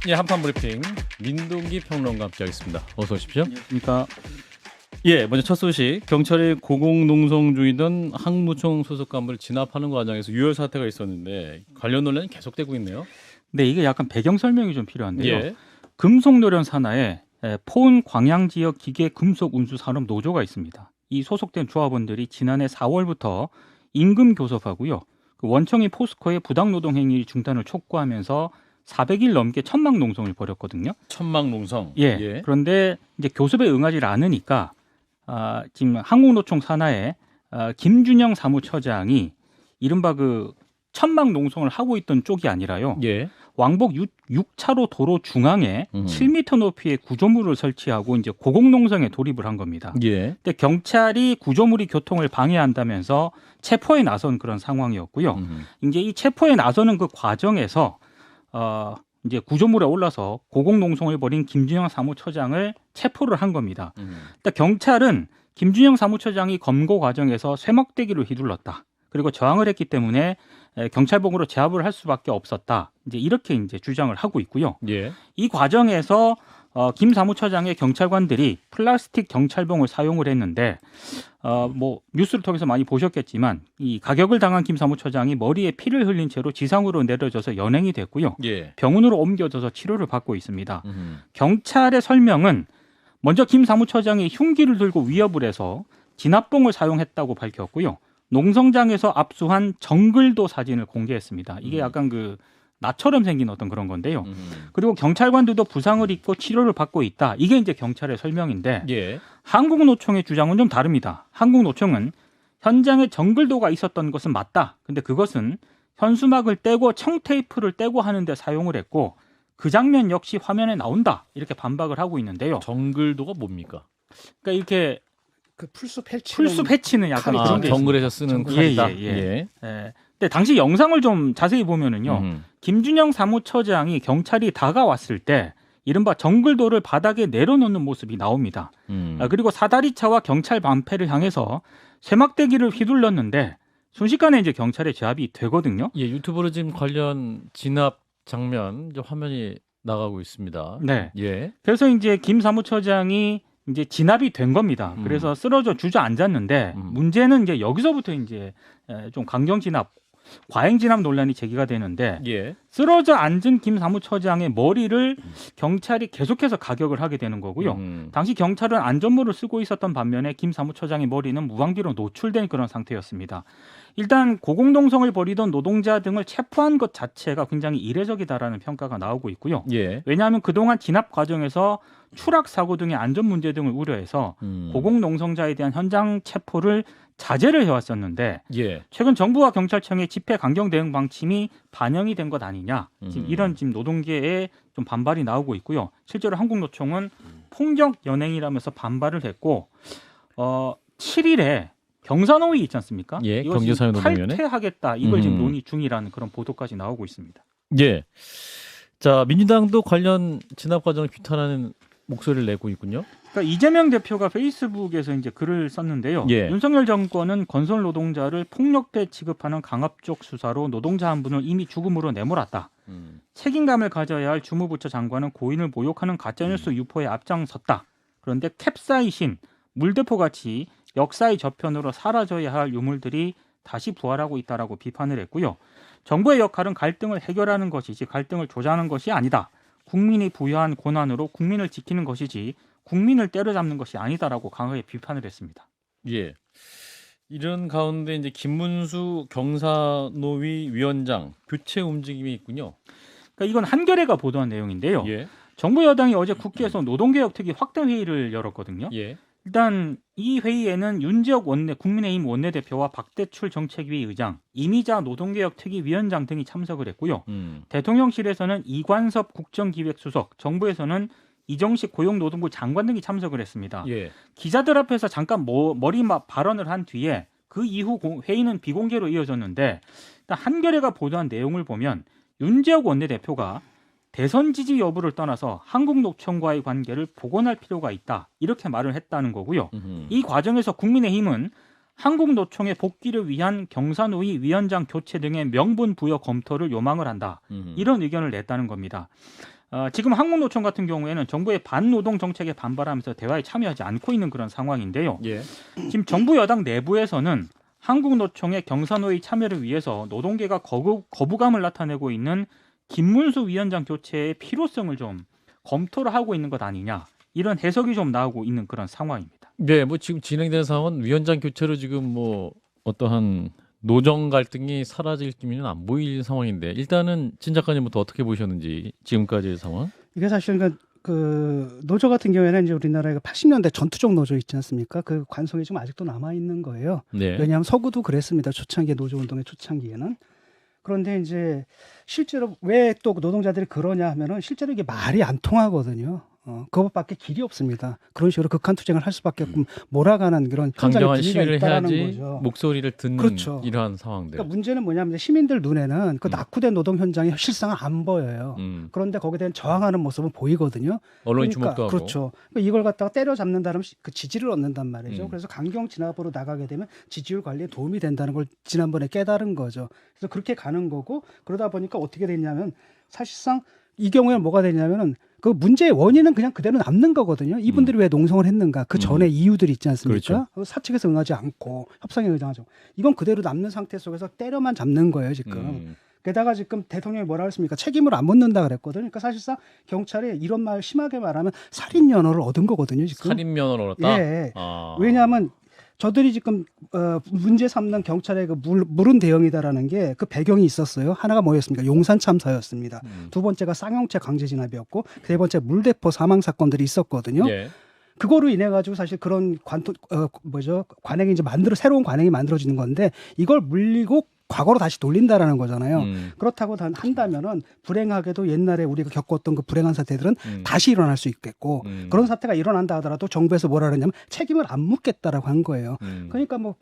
예, 한판 브리핑 민동기 평론가 함께하겠습니다. 어서 오십시오. 안녕하십니까. 예, 먼저 첫 소식. 경찰이 고공농성 중이던 항무총 소속 간부를 진압하는 과정에서 유혈 사태가 있었는데 관련 논란이 계속되고 있네요. 네, 이게 약간 배경 설명이 좀 필요한데요. 예. 금속노련 산하에 포은 광양 지역 기계 금속 운수 산업 노조가 있습니다. 이 소속된 조합원들이 지난해 4월부터 임금 교섭하고요. 그 원청이 포스코의 부당 노동 행위 중단을 촉구하면서 400일 넘게 천막 농성을 벌였거든요. 천막 농성. 예. 그런데 이제 교섭에 응하지 않으니까 지금 한국노총 산하에 김준영 사무처장이 이른바 그 천막 농성을 하고 있던 쪽이 아니라요. 예. 왕복 6차로 도로 중앙에 7m 높이의 구조물을 설치하고 이제 고공농성에 돌입을 한 겁니다. 예. 근데 경찰이 구조물이 교통을 방해한다면서 체포에 나선 그런 상황이었고요. 이제 이 체포에 나서는 그 과정에서 이제 구조물에 올라서 고공농성을 벌인 김준영 사무처장을 체포를 한 겁니다. 근데 경찰은 김준영 사무처장이 검거 과정에서 쇠먹대기를 휘둘렀다. 그리고 저항을 했기 때문에 경찰봉으로 제압을 할 수밖에 없었다. 이제 이렇게 이제 주장을 하고 있고요. 예. 이 과정에서 김 사무처장의 경찰관들이 플라스틱 경찰봉을 사용을 했는데 뭐 뉴스를 통해서 많이 보셨겠지만 이 가격을 당한 김 사무처장이 머리에 피를 흘린 채로 지상으로 내려져서 연행이 됐고요. 예. 병원으로 옮겨져서 치료를 받고 있습니다. 경찰의 설명은 먼저 김 사무처장이 흉기를 들고 위협을 해서 진압봉을 사용했다고 밝혔고요. 농성장에서 압수한 정글도 사진을 공개했습니다. 이게 약간 그 나처럼 생긴 어떤 그런 건데요. 그리고 경찰관들도 부상을 입고 치료를 받고 있다. 이게 이제 경찰의 설명인데 예. 한국노총의 주장은 좀 다릅니다. 한국노총은 현장에 정글도가 있었던 것은 맞다. 근데 그것은 현수막을 떼고 청테이프를 떼고 하는데 사용을 했고 그 장면 역시 화면에 나온다. 이렇게 반박을 하고 있는데요. 정글도가 뭡니까? 그러니까 이렇게 그 풀숲 패치는 약간 칼이 그런 게 정글에서 쓰는 칼이다. 예. 근데 당시 영상을 좀 자세히 보면은요. 김준영 사무처장이 경찰이 다가왔을 때 이른바 정글도를 바닥에 내려놓는 모습이 나옵니다. 그리고 사다리차와 경찰 방패를 향해서 쇠막대기를 휘둘렀는데 순식간에 이제 경찰의 제압이 되거든요. 예, 유튜브로 지금 관련 진압 장면 이제 화면이 나가고 있습니다. 네. 예. 그래서 이제 김 사무처장이 이제 진압이 된 겁니다. 그래서 쓰러져 주저앉았는데 문제는 이제 여기서부터 이제 좀 강경 진압, 과잉 진압 논란이 제기가 되는데 예. 쓰러져 앉은 김 사무처장의 머리를 경찰이 계속해서 가격을 하게 되는 거고요. 당시 경찰은 안전모를 쓰고 있었던 반면에 김 사무처장의 머리는 무방비로 노출된 그런 상태였습니다. 일단 고공농성을 벌이던 노동자 등을 체포한 것 자체가 굉장히 이례적이다라는 평가가 나오고 있고요. 예. 왜냐하면 그동안 진압 과정에서 추락 사고 등의 안전 문제 등을 우려해서 고공농성자에 대한 현장 체포를 자제를 해왔었는데 예. 최근 정부와 경찰청의 집회 강경 대응 방침이 반영이 된 것 아니냐 지금 이런 지금 노동계에 좀 반발이 나오고 있고요. 실제로 한국노총은 폭력 연행이라면서 반발을 했고 7일에 경사노위 있지 않습니까? 예, 이것이 경제사회노동위원회? 탈퇴하겠다. 이걸 지금 논의 중이라는 그런 보도까지 나오고 있습니다. 예. 자, 민주당도 관련 진압 과정을 비판하는 목소리를 내고 있군요. 그러니까 이재명 대표가 페이스북에서 이제 글을 썼는데요. 예. 윤석열 정권은 건설 노동자를 폭력배 취급하는 강압적 수사로 노동자 한 분을 이미 죽음으로 내몰았다. 책임감을 가져야 할 주무부처 장관은 고인을 모욕하는 가짜뉴스 유포에 앞장섰다. 그런데 캡사이신, 물대포 같이 역사의 저편으로 사라져야 할 유물들이 다시 부활하고 있다라고 비판을 했고요. 정부의 역할은 갈등을 해결하는 것이지 갈등을 조장하는 것이 아니다. 국민이 부여한 권한으로 국민을 지키는 것이지 국민을 때려잡는 것이 아니다라고 강하게 비판을 했습니다. 예. 이런 가운데 이제 김문수 경사노위 위원장 교체 움직임이 있군요. 그러니까 이건 한겨레가 보도한 내용인데요. 예. 정부 여당이 어제 국회에서 노동개혁 특위 확대 회의를 열었거든요. 예. 일단 이 회의에는 윤지혁 국민의힘 원내대표와 박대출 정책위 의장, 이미자 노동개혁 특위 위원장 등이 참석을 했고요. 대통령실에서는 이관섭 국정기획수석, 정부에서는 이정식 고용노동부 장관 등이 참석을 했습니다. 예. 기자들 앞에서 잠깐 머리막 발언을 한 뒤에 그 이후 회의는 비공개로 이어졌는데 일단 한겨레가 보도한 내용을 보면 윤지혁 원내대표가 대선 지지 여부를 떠나서 한국노총과의 관계를 복원할 필요가 있다. 이렇게 말을 했다는 거고요. 이 과정에서 국민의힘은 한국노총의 복귀를 위한 경사노위 위원장 교체 등의 명분 부여 검토를 요망을 한다. 이런 의견을 냈다는 겁니다. 지금 한국노총 같은 경우에는 정부의 반노동 정책에 반발하면서 대화에 참여하지 않고 있는 그런 상황인데요. 예. 지금 정부 여당 내부에서는 한국노총의 경사노의 참여를 위해서 노동계가 거부감을 나타내고 있는 김문수 위원장 교체의 필요성을 좀 검토를 하고 있는 것 아니냐 이런 해석이 좀 나오고 있는 그런 상황입니다. 네, 뭐 지금 진행되는 상황은 위원장 교체로 지금 뭐 어떠한 노정 갈등이 사라질 기미는 안 보일 상황인데 일단은 진 작가님부터 어떻게 보셨는지 지금까지의 상황? 이게 사실은 그 노조 같은 경우에는 이제 우리나라에 80년대 전투적 노조 있지 않습니까? 그 관성이 좀 아직도 남아 있는 거예요. 네. 왜냐하면 서구도 그랬습니다. 초창기 노조 운동의 초창기에는. 그런데 이제 실제로 왜 또 노동자들이 그러냐 하면은 실제로 이게 말이 안 통하거든요. 그것밖에 길이 없습니다. 그런 식으로 극한 투쟁을 할 수밖에 없고 몰아가는 그런 현장의 강경한 분위기가 시위를 있다라는 해야지 거죠. 목소리를 듣는 그렇죠. 이러한 상황들. 그러니까 문제는 뭐냐면 시민들 눈에는 그 낙후된 노동 현장이 실상은 안 보여요. 그런데 거기에 대한 저항하는 모습은 보이거든요. 언론이 그러니까, 주목도 하고. 그렇죠. 그러니까 이걸 갖다가 때려잡는다면 그 지지를 얻는단 말이죠. 음. 그래서 강경 진압으로 나가게 되면 지지율 관리에 도움이 된다는 걸 지난번에 깨달은 거죠. 그래서 그렇게 가는 거고 그러다 보니까 어떻게 됐냐면 사실상 이 경우에는 뭐가 되냐면은 그 문제의 원인은 그냥 그대로 남는 거거든요. 이분들이 왜 농성을 했는가? 그 전에 이유들이 있지 않습니까? 그렇죠. 사측에서 응하지 않고 협상에 응하지 않고 이건 그대로 남는 상태 속에서 때려만 잡는 거예요 지금. 게다가 지금 대통령이 뭐라 그랬습니까? 책임을 안 묻는다 그랬거든요. 그러니까 사실상 경찰이 이런 말 심하게 말하면 살인 면허를 얻은 거거든요 지금. 살인 면허를 얻었다. 예. 아. 왜냐하면 저들이 지금 문제 삼는 경찰의 그 물은 대응이다라는 게 그 배경이 있었어요. 하나가 뭐였습니까? 용산 참사였습니다. 두 번째가 쌍용차 강제 진압이었고 세 번째 물대포 사망 사건들이 있었거든요. 예. 그거로 인해 가지고 사실 그런 관행이 이제 새로운 관행이 만들어지는 건데 이걸 물리고 과거로 다시 돌린다라는 거잖아요. 그렇다고 한다면은 불행하게도 옛날에 우리가 겪었던 그 불행한 사태들은 다시 일어날 수 있겠고 그런 사태가 일어난다 하더라도 정부에서 뭐라 그러냐면 책임을 안 묻겠다라고 한 거예요. 그러니까 뭐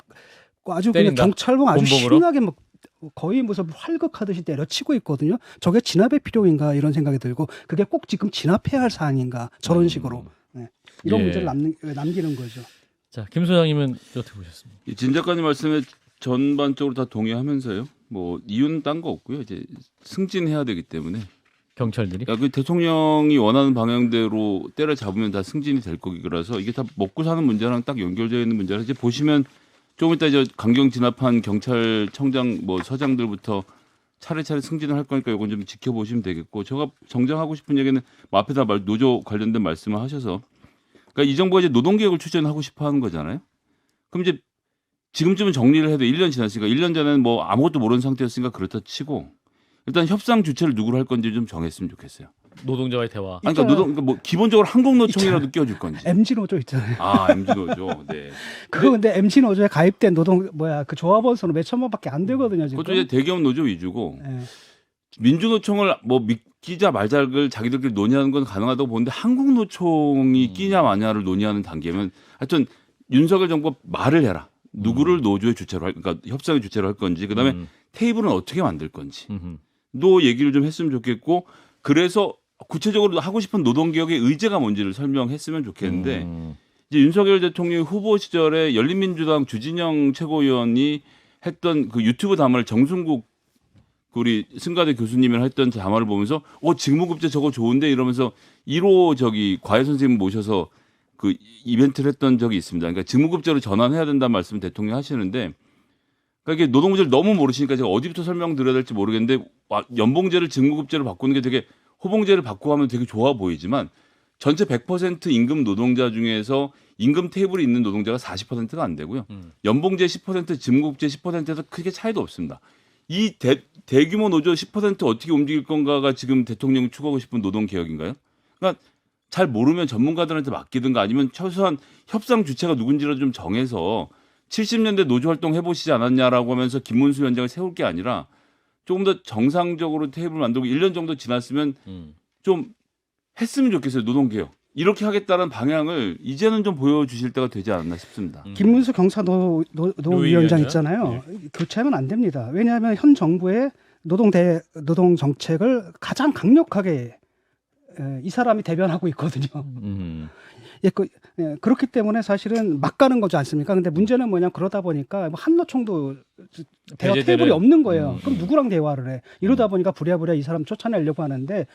아주 그냥 때린다? 경찰봉 아주 본보기로? 심하게 뭐 거의 무슨 활극하듯이 때려치고 있거든요. 저게 진압의 필요인가 이런 생각이 들고 그게 꼭 지금 진압해야 할 사안인가 저런 식으로 네. 이런 예. 문제를 남기는 거죠. 자, 김 소장님은 어떻게 보셨습니까? 진 작가님 말씀에 전반적으로 다 동의하면서요. 뭐 이유는 딴 거 없고요. 이제 승진해야 되기 때문에. 경찰들이? 야, 그 대통령이 원하는 방향대로 때려잡으면 다 승진이 될 거라서 이게 다 먹고 사는 문제랑 딱 연결되어 있는 문제라 이제 보시면 조금 이따 이제 강경 진압한 경찰청장 뭐 서장들부터 차례차례 승진을 할 거니까 이건 좀 지켜보시면 되겠고 제가 정정하고 싶은 얘기는 뭐 앞에다 노조 관련된 말씀을 하셔서 그러니까 이 정부가 이제 노동개혁을 추진하고 싶어 하는 거잖아요. 그럼 이제 지금쯤은 정리를 해도 1년 지났으니까 1년 전에는 뭐 아무것도 모르는 상태였으니까 그렇다 치고 일단 협상 주체를 누구로 할 건지 좀 정했으면 좋겠어요. 노동자와의 대화. 아니, 그러니까 뭐 기본적으로 한국노총이라도 껴줄 건지. MG 노조 있잖아요. 아, MG 노조. 네. 그거 근데 MG 노조에 가입된 그 조합원 수는 몇 천만밖에 안 되거든요 지금. 그것도 이제 대기업 노조 위주고 예. 민주노총을 뭐 끼자 말자를 자기들끼리 논의하는 건 가능하다고 보는데 한국노총이 끼냐 마냐를 논의하는 단계면 하여튼 윤석열 정부가 말을 해라. 누구를 노조의 주체로 그러니까 협상의 주체로 할 건지 그다음에 테이블은 어떻게 만들 건지 또 얘기를 좀 했으면 좋겠고 그래서 구체적으로 하고 싶은 노동개혁의 의제가 뭔지를 설명했으면 좋겠는데 이제 윤석열 대통령 후보 시절에 열린민주당 주진영 최고위원이 했던 그 유튜브 담화를 정순국 우리 승가대 교수님이 했던 담화를 보면서 직무급제 저거 좋은데 이러면서 1호 과외 선생님 모셔서 그 이벤트를 했던 적이 있습니다. 그러니까 직무급제로 전환해야 된다는 말씀을 대통령이 하시는데 그러니까 이게 노동제를 너무 모르시니까 제가 어디부터 설명드려야 될지 모르겠는데 연봉제를 직무급제로 바꾸는 게 되게 호봉제를 바꾸고 하면 되게 좋아 보이지만 전체 100% 임금 노동자 중에서 임금 테이블이 있는 노동자가 40%가 안 되고요. 연봉제 10%, 직무급제 10%에서 크게 차이도 없습니다. 이 대규모 노조 10% 어떻게 움직일 건가가 지금 대통령이 추구하고 싶은 노동개혁인가요? 그러니까 잘 모르면 전문가들한테 맡기든가 아니면 최소한 협상 주체가 누군지를 좀 정해서 70년대 노조 활동 해보시지 않았냐라고 하면서 김문수 위원장을 세울 게 아니라 조금 더 정상적으로 테이블 만들고 1년 정도 지났으면 좀 했으면 좋겠어요. 노동개혁. 이렇게 하겠다는 방향을 이제는 좀 보여주실 때가 되지 않았나 싶습니다. 김문수 경사노위원장 있잖아요. 교체하면 안 됩니다. 왜냐하면 현 정부의 노동 정책을 가장 강력하게 이 사람이 대변하고 있거든요. 그렇기 때문에 사실은 막 가는 거지 않습니까? 근데 문제는 뭐냐 그러다 보니까 한노총도 대화 테이블이 없는 거예요. 그럼 누구랑 대화를 해? 이러다 보니까 부랴부랴 이 사람 쫓아내려고 하는데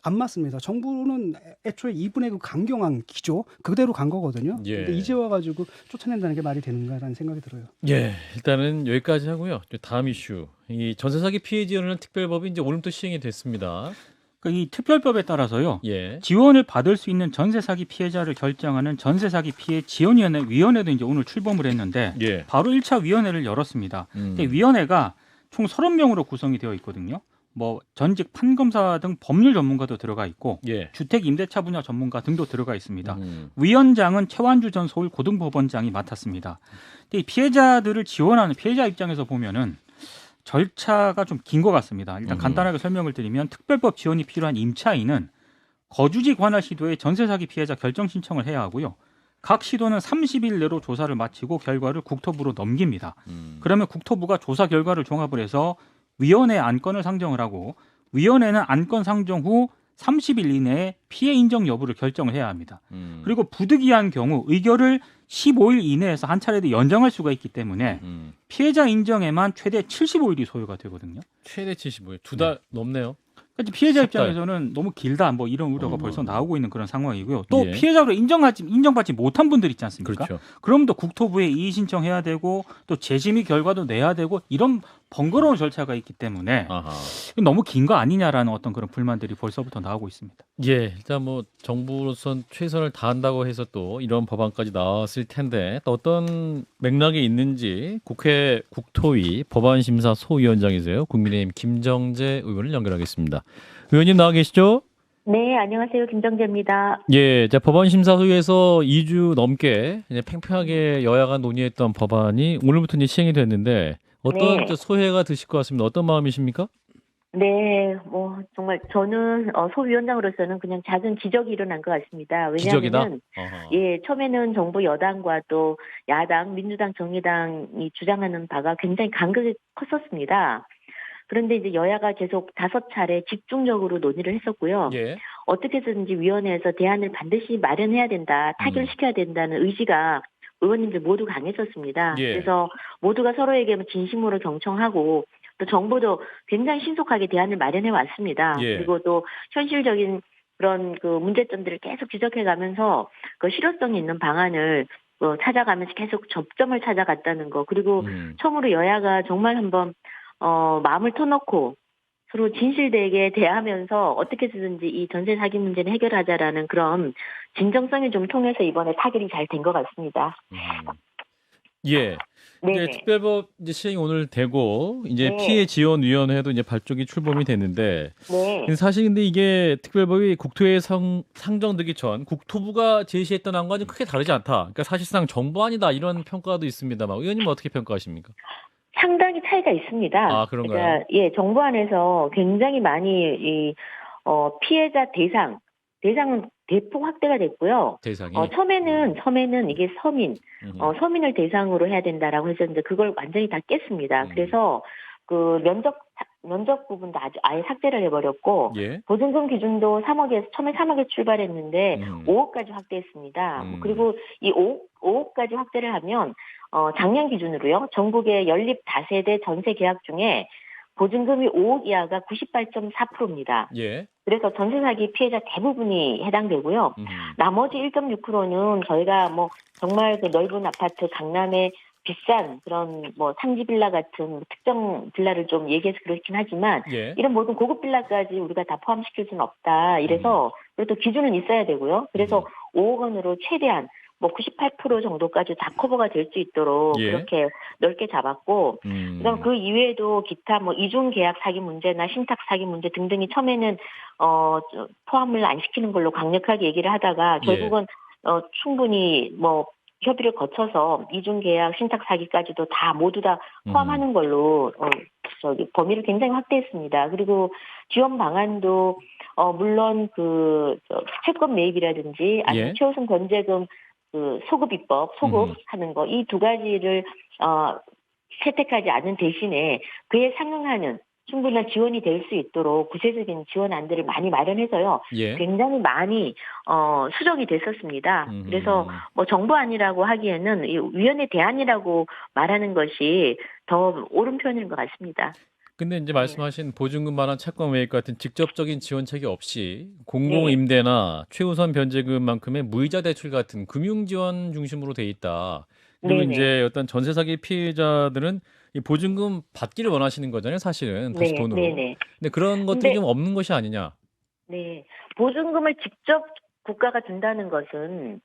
안 맞습니다. 정부는 애초에 이분의 그 강경한 기조 그대로 간 거거든요. 예. 근데 이제 와가지고 쫓아낸다는 게 말이 되는가라는 생각이 들어요. 예, 일단은 여기까지 하고요. 다음 이슈. 이 전세 사기 피해 지원을 특별법이 이제 오늘부터 시행이 됐습니다. 그러니까 이 특별법에 따라서요. 예. 지원을 받을 수 있는 전세 사기 피해자를 결정하는 전세 사기 피해 지원위원회도 이제 오늘 출범을 했는데 예. 바로 1차 위원회를 열었습니다. 근데 위원회가 총 30명으로 구성이 되어 있거든요. 뭐 전직 판검사 등 법률 전문가도 들어가 있고 예. 주택 임대차 분야 전문가 등도 들어가 있습니다. 위원장은 최완주 전 서울 고등법원장이 맡았습니다. 근데 이 피해자들을 지원하는 피해자 입장에서 보면은 절차가 좀 긴 것 같습니다. 일단 간단하게 설명을 드리면 특별법 지원이 필요한 임차인은 거주지 관할 시도에 전세 사기 피해자 결정 신청을 해야 하고요. 각 시도는 30일 내로 조사를 마치고 결과를 국토부로 넘깁니다. 그러면 국토부가 조사 결과를 종합을 해서 위원회 안건을 상정을 하고 위원회는 안건 상정 후 30일 이내에 피해 인정 여부를 결정을 해야 합니다. 그리고 부득이한 경우 의결을 15일 이내에서 한 차례도 연장할 수가 있기 때문에 피해자 인정에만 최대 75일이 소요가 되거든요. 최대 75일. 2달 넘네요. 그러니까 피해자 10달. 입장에서는 너무 길다 뭐 이런 우려가 벌써 나오고 있는 그런 상황이고요. 또 예. 피해자로 인정받지 못한 분들 있지 않습니까? 그렇죠. 그럼 또 국토부에 이의 신청해야 되고 또 재심의 결과도 내야 되고 이런 번거로운 절차가 있기 때문에 아하. 너무 긴 거 아니냐라는 어떤 그런 불만들이 벌써부터 나오고 있습니다. 예, 일단 뭐 정부로선 최선을 다한다고 해서 또 이런 법안까지 나왔을 텐데 또 어떤 맥락이 있는지 국회 국토위 법안심사 소위원장이세요. 국민의힘 김정재 의원을 연결하겠습니다. 의원님 나와 계시죠? 네, 안녕하세요. 김정재입니다. 예, 자 법안심사소위에서 2주 넘게 이제 팽팽하게 여야가 논의했던 법안이 오늘부터 이제 시행이 됐는데 어떤 네. 저 소회가 드실 것 같습니다. 어떤 마음이십니까? 네, 뭐 정말 저는 소위원장으로서는 그냥 작은 기적이 일어난 것 같습니다. 기적이다. 왜냐하면 예, 처음에는 정부 여당과 또 야당, 민주당, 정의당이 주장하는 바가 굉장히 간극이 컸었습니다. 그런데 이제 여야가 계속 5차례 집중적으로 논의를 했었고요. 예. 어떻게 해서든지 위원회에서 대안을 반드시 마련해야 된다, 타결시켜야 된다는 의지가 의원님들 모두 강했었습니다. 예. 그래서 모두가 서로에게 진심으로 경청하고 또 정부도 굉장히 신속하게 대안을 마련해 왔습니다. 예. 그리고 또 현실적인 그런 그 문제점들을 계속 지적해가면서 그 실효성이 있는 방안을 찾아가면서 계속 접점을 찾아갔다는 거. 그리고 처음으로 여야가 정말 한번 마음을 터놓고 서로 진실되게 대하면서 어떻게 해서든지 이 전세 사기 문제를 해결하자라는 그런 진정성이 좀 통해서 이번에 타결이 잘 된 것 같습니다. 예. 이제 네. 특별법 이제 시행이 오늘 되고 이제 네. 피해 지원 위원회도 이제 발족이 출범이 됐는데 네. 근데 사실 근데 이게 특별법이 국토에 상정되기 전 국토부가 제시했던 안과는 크게 다르지 않다. 그러니까 사실상 정부안이다 이런 평가도 있습니다만 의원님은 어떻게 평가하십니까? 상당히 차이가 있습니다. 아, 그런가요? 그러니까 예, 정부 안에서 굉장히 많이 피해자 대상은 대폭 확대가 됐고요. 대상이 처음에는 이게 서민을 대상으로 해야 된다라고 했었는데 그걸 완전히 다 깼습니다. 그래서 그 면적 부분도 아예 삭제를 해버렸고 예. 보증금 기준도 처음에 3억에 출발했는데 5억까지 확대했습니다. 그리고 이 5억까지 확대를 하면 작년 기준으로요. 전국의 연립 다세대 전세 계약 중에 보증금이 5억 이하가 98.4%입니다. 예. 그래서 전세 사기 피해자 대부분이 해당되고요. 나머지 1.6%는 저희가 뭐 정말 그 넓은 아파트 강남의 비싼 그런 뭐 상지 빌라 같은 특정 빌라를 좀 얘기해서 그렇긴 하지만 예. 이런 모든 고급 빌라까지 우리가 다 포함시킬 수는 없다. 이래서 그리고 또 기준은 있어야 되고요. 그래서 5억 원으로 최대한 뭐 98% 정도까지 다 커버가 될 수 있도록 예. 그렇게 넓게 잡았고 그다음 그 이외에도 기타 뭐 이중 계약 사기 문제나 신탁 사기 문제 등등이 처음에는 포함을 안 시키는 걸로 강력하게 얘기를 하다가 결국은 충분히 뭐 협의를 거쳐서 이중 계약 신탁 사기까지도 다 모두 다 포함하는 걸로 범위를 굉장히 확대했습니다. 그리고 지원 방안도 물론 채권 매입이라든지 아니면 최우선 건재금 소급 입법, 소급하는 거 이 2가지를 채택하지 않은 대신에 그에 상응하는 충분한 지원이 될 수 있도록 구체적인 지원안들을 많이 마련해서요. 예. 굉장히 많이 수정이 됐었습니다. 그래서 뭐 정부안이라고 하기에는 이 위원회 대안이라고 말하는 것이 더 옳은 표현인 것 같습니다. 근데 이제 말씀하신 보증금만한 채권 외액 같은 직접적인 지원책이 없이 공공임대나 최우선 변제금만큼의 무이자 대출 같은 금융 지원 중심으로 돼 있다. 그리고 네네. 이제 어떤 전세 사기 피해자들은 이 보증금 받기를 원하시는 거잖아요, 사실은 다시 네, 돈으로. 네네. 근데 그런 것들이 근데 좀 없는 것이 아니냐. 네, 보증금을 직접 국가가 준다는 것은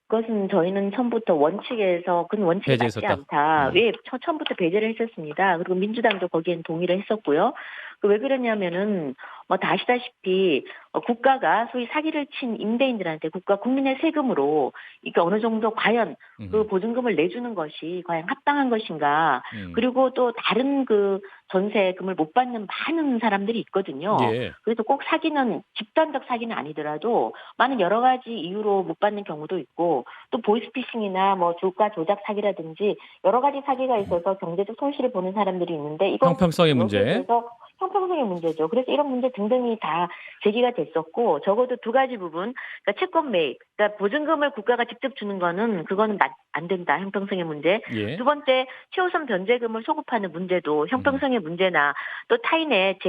그것은 저희는 처음부터 원칙에서 그건 원칙에 맞지 배제했었다. 않다. 왜 처음부터 배제를 했었습니다. 그리고 민주당도 거기엔 동의를 했었고요. 왜 그러냐면은 뭐 다 아시다시피 국가가 소위 사기를 친 임대인들한테 국가 국민의 세금으로 이게 어느 정도 과연 그 보증금을 내주는 것이 과연 합당한 것인가. 그리고 또 다른 그 전세금을 못 받는 많은 사람들이 있거든요. 예. 그래서 꼭 사기는 집단적 사기는 아니더라도 많은 여러 가지 이유로 못 받는 경우도 있고 또 보이스피싱이나 뭐 주가 조작 사기라든지 여러 가지 사기가 있어서 경제적 손실을 보는 사람들이 있는데 이건 형평성의 문제. 그래서 형평성의 문제죠. 그래서 이런 문제 등등이 다 제기가 됐었고 적어도 두 가지 부분, 그러니까 채권 매입, 그러니까 보증금을 국가가 직접 주는 거는 그거는 안 된다. 형평성의 문제. 예. 두 번째 최우선 변제금을 소급하는 문제도 형평성의 문제나 또 타인의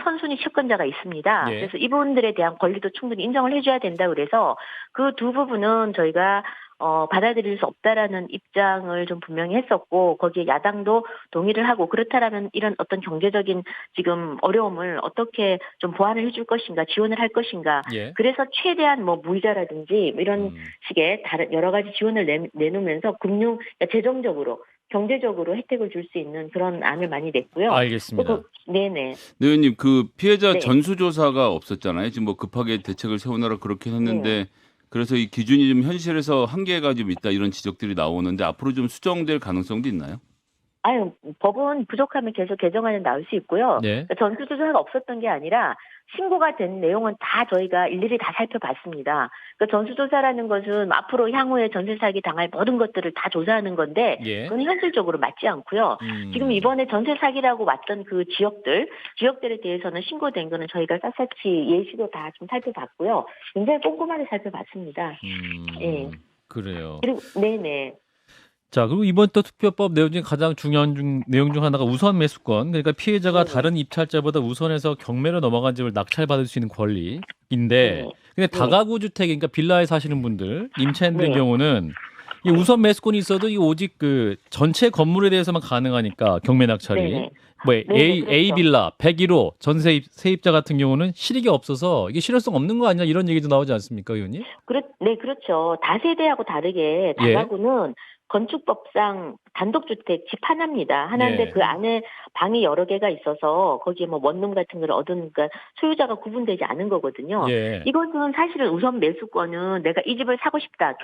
선순위 채권자가 있습니다. 예. 그래서 이분들에 대한 권리도 충분히 인정을 해줘야 된다. 그래서 그 두 부분은 저희가 받아들일 수 없다라는 입장을 좀 분명히 했었고 거기에 야당도 동의를 하고 그렇다라면 이런 어떤 경제적인 지금 어려움을 어떻게 좀 보완을 해줄 것인가 지원을 할 것인가 예. 그래서 최대한 뭐 무이자라든지 이런 식의 다른 여러 가지 지원을 내놓으면서 그러니까 재정적으로 경제적으로 혜택을 줄 수 있는 그런 안을 많이 냈고요. 알겠습니다. 네네. 네, 의원님 그 피해자 네. 전수조사가 없었잖아요. 지금 뭐 급하게 대책을 세우느라 그렇긴 했는데 그래서 이 기준이 좀 현실에서 한계가 좀 있다 이런 지적들이 나오는데 앞으로 좀 수정될 가능성도 있나요? 아유, 법은 부족하면 계속 개정안에 나올 수 있고요. 네. 전수조사가 없었던 게 아니라 신고가 된 내용은 다 저희가 일일이 다 살펴봤습니다. 그러니까 전수조사라는 것은 앞으로 향후에 전세 사기 당할 모든 것들을 다 조사하는 건데 예. 그건 현실적으로 맞지 않고요. 지금 이번에 전세 사기라고 왔던 그 지역들에 대해서는 신고된 거는 저희가 샅샅이 예시도 다 좀 살펴봤고요. 굉장히 꼼꼼하게 살펴봤습니다. 예. 그래요. 그리고 네네. 자, 그리고 이번 또 특별법 내용 중에 가장 중요한 내용 중 하나가 우선 매수권. 그러니까 피해자가 다른 입찰자보다 우선해서 경매로 넘어간 집을 낙찰받을 수 있는 권리인데, 근데 다가구 주택, 그러니까 빌라에 사시는 분들, 임차인들 경우는 이 우선 매수권이 있어도 이 오직 그 전체 건물에 대해서만 가능하니까 경매 낙찰이. 네네. 뭐 네네, 그렇죠. A 빌라 101호 전세 세입자 같은 경우는 실익이 없어서 이게 실효성 없는 거 아니냐 이런 얘기도 나오지 않습니까, 의원님? 네, 그렇죠. 다세대하고 다르게 예. 다가구는 건축법상 단독주택 집 하나입니다. 하나인데 예. 그 안에 방이 여러 개가 있어서 거기에 뭐 원룸 같은 걸 얻은 그러니까 소유자가 구분되지 않은 거거든요. 예. 이것은 사실은 우선 매수권은 내가 이 집을 사고 싶다,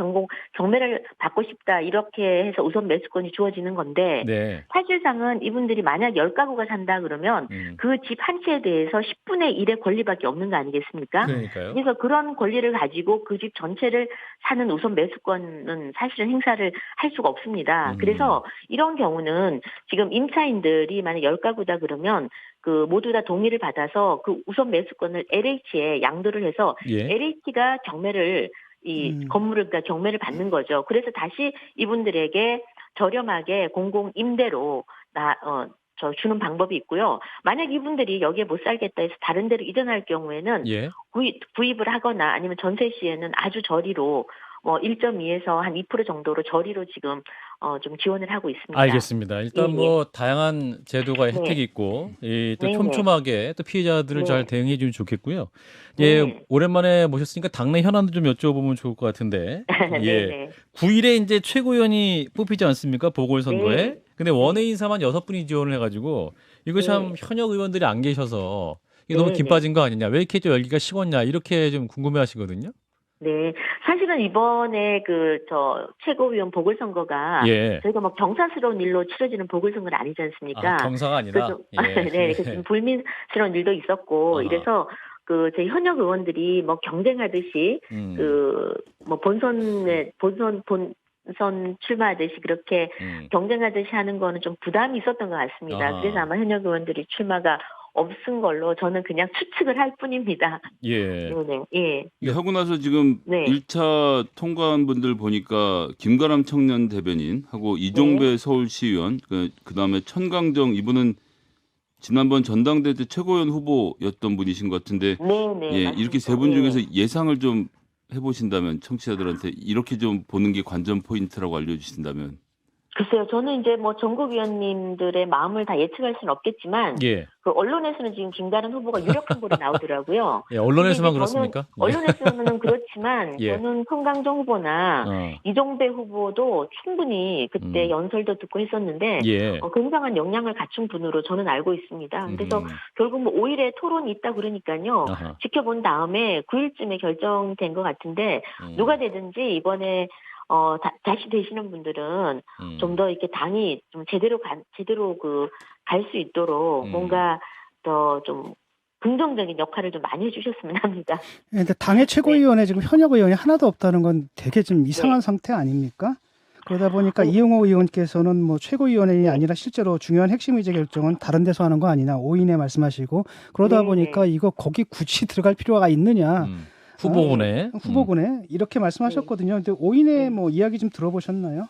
경매를 받고 싶다 이렇게 해서 우선 매수권이 주어지는 건데 네. 사실상은 이분들이 만약 10가구가 산다 그러면 그 집 한 채에 대해서 10분의 1의 권리밖에 없는 거 아니겠습니까? 그러니까요. 그래서 그런 권리를 가지고 그 집 전체를 사는 우선 매수권은 사실은 행사를 할 수가 없습니다. 그래서 이런 경우는 지금 임차인들이 만약 10가구다 그러면 그 모두 다 동의를 받아서 그 우선 매수권을 LH에 양도를 해서 예. LH가 경매를 건물을 그러니까 경매를 받는 거죠. 그래서 다시 이분들에게 저렴하게 공공 임대로 주는 방법이 있고요. 만약 이분들이 여기에 못 살겠다 해서 다른 데로 이전할 경우에는 예. 구입을 하거나 아니면 전세 시에는 아주 저리로 1.2에서 한 2% 정도로 저리로 지금 좀 지원을 하고 있습니다. 알겠습니다. 일단 예, 뭐 다양한 제도가 혜택이 있고 또 네, 촘촘하게 또 피해자들을 네. 잘 대응해 주면 좋겠고요. 예, 네. 오랜만에 모셨으니까 당내 현안도 좀 여쭤보면 좋을 것 같은데. 예. 네네. 9일에 이제 최고위원이 뽑히지 않습니까? 보궐선거에. 네. 근데 원외 인사만 6분이 지원을 해가지고 이거 참 현역 의원들이 안 계셔서 이게 너무 네, 김 네. 빠진 거 아니냐. 왜 이렇게 좀 열기가 식었냐. 이렇게 좀 궁금해 하시거든요. 네, 사실은 이번에 최고위원 보궐선거가 예. 저희가 뭐 경사스러운 일로 치러지는 보궐선거는 아니지 않습니까? 경사가 아니라. 그래서 네, 그래서 불민스러운 일도 있었고 아하. 이래서 저희 현역 의원들이 뭐 경쟁하듯이 본선 출마하듯이 그렇게 경쟁하듯이 하는 거는 좀 부담이 있었던 것 같습니다. 아하. 그래서 아마 현역 의원들이 출마가 없은 걸로 저는 그냥 추측을 할 뿐입니다. 예. 네, 예. 하고 나서 지금 네. 1차 통과한 분들 보니까 김가람 청년 대변인하고 이종배 서울시의원, 그다음에 천강정 이분은 지난번 전당대회 때 최고위원 후보였던 분이신 것 같은데 네, 예, 맞습니다. 이렇게 세 분 예. 중에서 예상을 좀 해보신다면 청취자들한테 이렇게 좀 보는 게 관전 포인트라고 알려주신다면. 글쎄요, 저는 이제 뭐 전국위원님들의 마음을 다 예측할 수는 없겠지만, 예. 그 언론에서는 지금 김가람 후보가 유력 후보로 나오더라고요. 예, 언론에서만 근데 이제 그렇습니까? 저는 언론에서는 그렇지만, 예. 저는 성강정 후보나 어. 이종배 후보도 충분히 그때 연설도 듣고 했었는데, 예. 굉장한 역량을 갖춘 분으로 저는 알고 있습니다. 그래서 결국 뭐 5일에 토론이 있다 그러니까요. 아하. 지켜본 다음에 9일쯤에 결정된 것 같은데, 누가 되든지 이번에 다시 되시는 분들은 좀 더 이렇게 당이 좀 제대로 갈 수 있도록 뭔가 더 좀 긍정적인 역할을 좀 많이 해주셨으면 합니다. 근데 당의 최고위원회 지금 현역 의원이 하나도 없다는 건 되게 좀 이상한 상태 아닙니까? 그러다 보니까 이용호 의원께서는 뭐 최고위원회이 아니라 실제로 중요한 핵심 의제 결정은 다른 데서 하는 거 아니냐 5인에 말씀하시고 그러다 네. 보니까 이거 거기 굳이 들어갈 필요가 있느냐 후보군에 후보군에 이렇게 말씀하셨거든요. 근데 5인의 뭐 이야기 좀 들어보셨나요?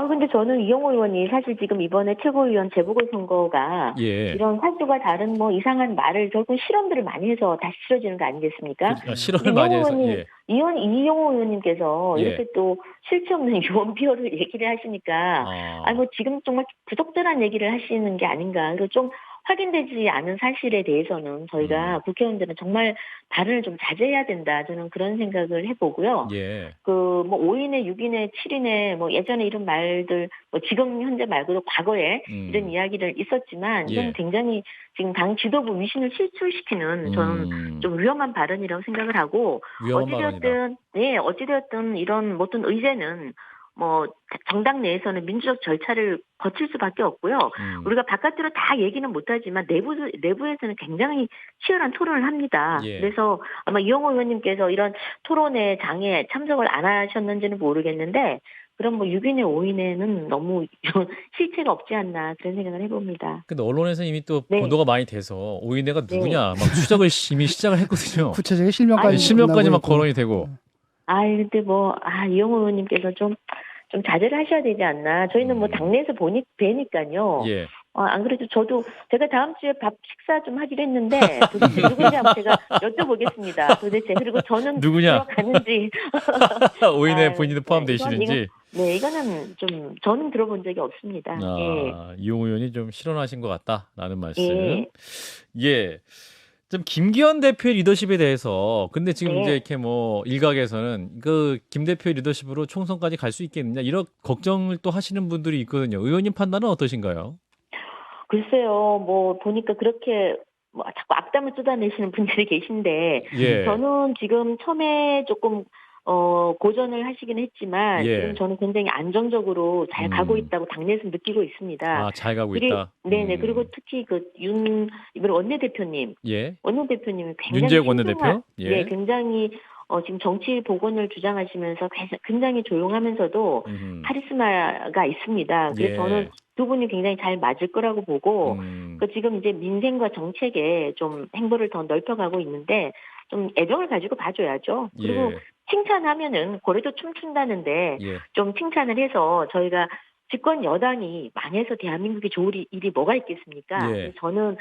근데 저는 이용호 의원이 사실 지금 이번에 최고위원 재보궐선거가 예. 이런 사주가 다른 뭐 이상한 말을 결국 실험들을 많이 해서 다시 치러지는 거 아니겠습니까? 실험을 많이 해서 예. 이용호 의원님께서 예. 이렇게 또 실체 없는 유언비어를 얘기를 하시니까 뭐 지금 정말 부적절한 얘기를 하시는 게 아닌가. 그리고 좀 확인되지 않은 사실에 대해서는 저희가 국회의원들은 정말 발언을 좀 자제해야 된다. 저는 그런 생각을 해보고요. 예. 뭐 5인에 6인에 7인에 뭐 예전에 이런 말들 뭐 지금 현재 말고도 과거에 이런 이야기를 있었지만 이건 예. 굉장히 지금 당 지도부 위신을 실추시키는 저는 좀 위험한 발언이라고 생각을 하고 어찌되었든 이런 어떤 의제는 뭐 정당 내에서는 민주적 절차를 거칠 수밖에 없고요. 우리가 바깥으로 다 얘기는 못하지만 내부에서는 굉장히 치열한 토론을 합니다. 예. 그래서 아마 이용호 의원님께서 이런 토론회 장에 참석을 안 하셨는지는 모르겠는데 그럼 뭐 6인에 5인에는 너무 실체가 없지 않나 그런 생각을 해봅니다. 근데 언론에서 이미 또 네. 보도가 많이 돼서 5인회가 누구냐 막 추적을 이미 시작을 했거든요. 구체적인 실명까지 실명까지 막 끝나고 거론이 되고. 근데 이용호 의원님께서 좀 자제를 하셔야 되지 않나. 저희는 뭐 당내에서 뵈니까요. 예. 안 그래도 제가 다음 주에 밥 식사 좀 하기로 했는데 도대체 누군지 한번 제가 여쭤보겠습니다. 도대체 그리고 저는 누구냐? 들어가는지 5인회 본인도 포함되시는지. 이거는 좀 저는 들어본 적이 없습니다. 예. 이용호 의원이 좀 실언하신 것 같다라는 말씀. 예. 예. 좀 김기현 대표의 리더십에 대해서 근데 지금 네. 이제 이렇게 뭐 일각에서는 그 김 대표의 리더십으로 총선까지 갈 수 있겠느냐 이런 걱정을 또 하시는 분들이 있거든요. 의원님 판단은 어떠신가요? 글쎄요, 뭐 보니까 그렇게 뭐 자꾸 악담을 쏟아내시는 분들이 계신데 예. 저는 지금 처음에 조금 고전을 하시긴 했지만 예. 지금 저는 굉장히 안정적으로 잘 가고 있다고 당내에서 느끼고 있습니다. 잘 가고 있다. 네네. 그리고 특히 이번 원내대표님, 예. 원내대표님이 굉장히 윤재욱 원내대표? 예. 네, 굉장히 지금 정치 복원을 주장하시면서 굉장히 조용하면서도 카리스마가 있습니다. 그래서 예. 저는 두 분이 굉장히 잘 맞을 거라고 보고 지금 이제 민생과 정책에 좀 행보를 더 넓혀가고 있는데 좀 애정을 가지고 봐줘야죠. 그리고 예. 칭찬하면은 고래도 춤춘다는데 예. 좀 칭찬을 해서 저희가 집권 여당이 망해서 대한민국에 좋을 일이 뭐가 있겠습니까? 예. 저는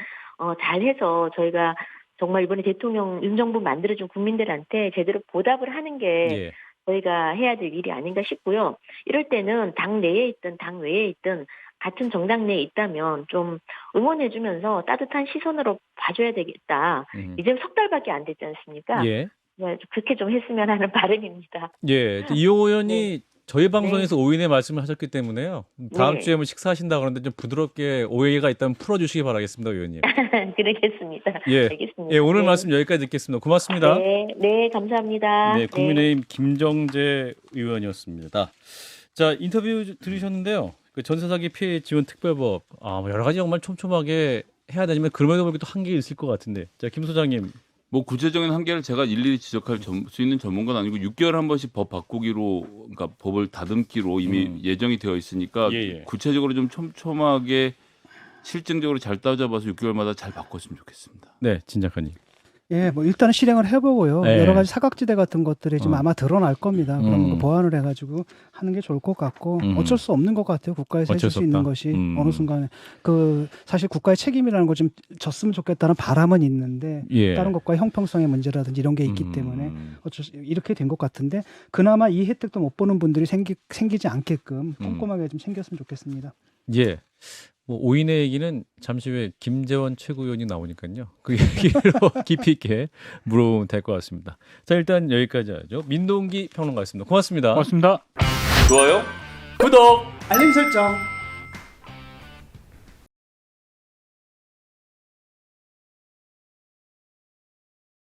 잘해서 저희가 정말 이번에 대통령 윤정부 만들어준 국민들한테 제대로 보답을 하는 게 예. 저희가 해야 될 일이 아닌가 싶고요. 이럴 때는 당 내에 있든 당 외에 있든 같은 정당 내에 있다면 좀 응원해주면서 따뜻한 시선으로 봐줘야 되겠다. 이제 석 달밖에 안 됐지 않습니까? 예. 네, 그렇게 좀 했으면 하는 바람입니다. 예. 이용호 의원이 저희 방송에서 5인의 말씀을 하셨기 때문에요. 다음 주에 뭐 식사하신다 그러는데 좀 부드럽게 오해가 있다면 풀어주시기 바라겠습니다, 의원님. 그러겠습니다. 예. 알겠습니다. 예, 오늘 말씀 여기까지 듣겠습니다. 고맙습니다. 네, 감사합니다. 네, 국민의힘 김정재 의원이었습니다. 자, 인터뷰 들으셨는데요. 그 전세사기 피해 지원 특별법, 뭐 여러 가지 정말 촘촘하게 해야 되지만 그럼에도 불구하고 또 한계가 있을 것 같은데. 자, 김 소장님. 뭐 구체적인 한계를 제가 일일이 지적할 수 있는 전문가는 아니고 6개월에 한 번씩 법 바꾸기로, 그러니까 법을 다듬기로 이미 예정이 되어 있으니까 예. 구체적으로 좀 촘촘하게 실증적으로 잘 따져봐서 6개월마다 잘 바꿨으면 좋겠습니다. 네, 진작하님. 예, 뭐 일단은 실행을 해보고요. 네. 여러 가지 사각지대 같은 것들이 지금 아마 드러날 겁니다. 그런 거 음. 보완을 해가지고 하는 게 좋을 것 같고 어쩔 수 없는 것 같아요. 국가에서 어쩔 해줄 수 수 있는 없다. 것이 어느 순간에 그 사실 국가의 책임이라는 거 좀 졌으면 좋겠다는 바람은 있는데 예. 다른 것과의 형평성의 문제라든지 이런 게 있기 때문에 어쩔 수 이렇게 된 것 같은데 그나마 이 혜택도 못 보는 분들이 생기지 않게끔 꼼꼼하게 좀 챙겼으면 좋겠습니다. 예. 뭐 오인의 얘기는 잠시 후에 김재원 최고위원이 나오니까요. 그 얘기로 깊이 있게 물어보면 될 것 같습니다. 자, 일단 여기까지 하죠. 민동기 평론가였습니다. 고맙습니다. 고맙습니다. 좋아요? 구독! 알림 설정.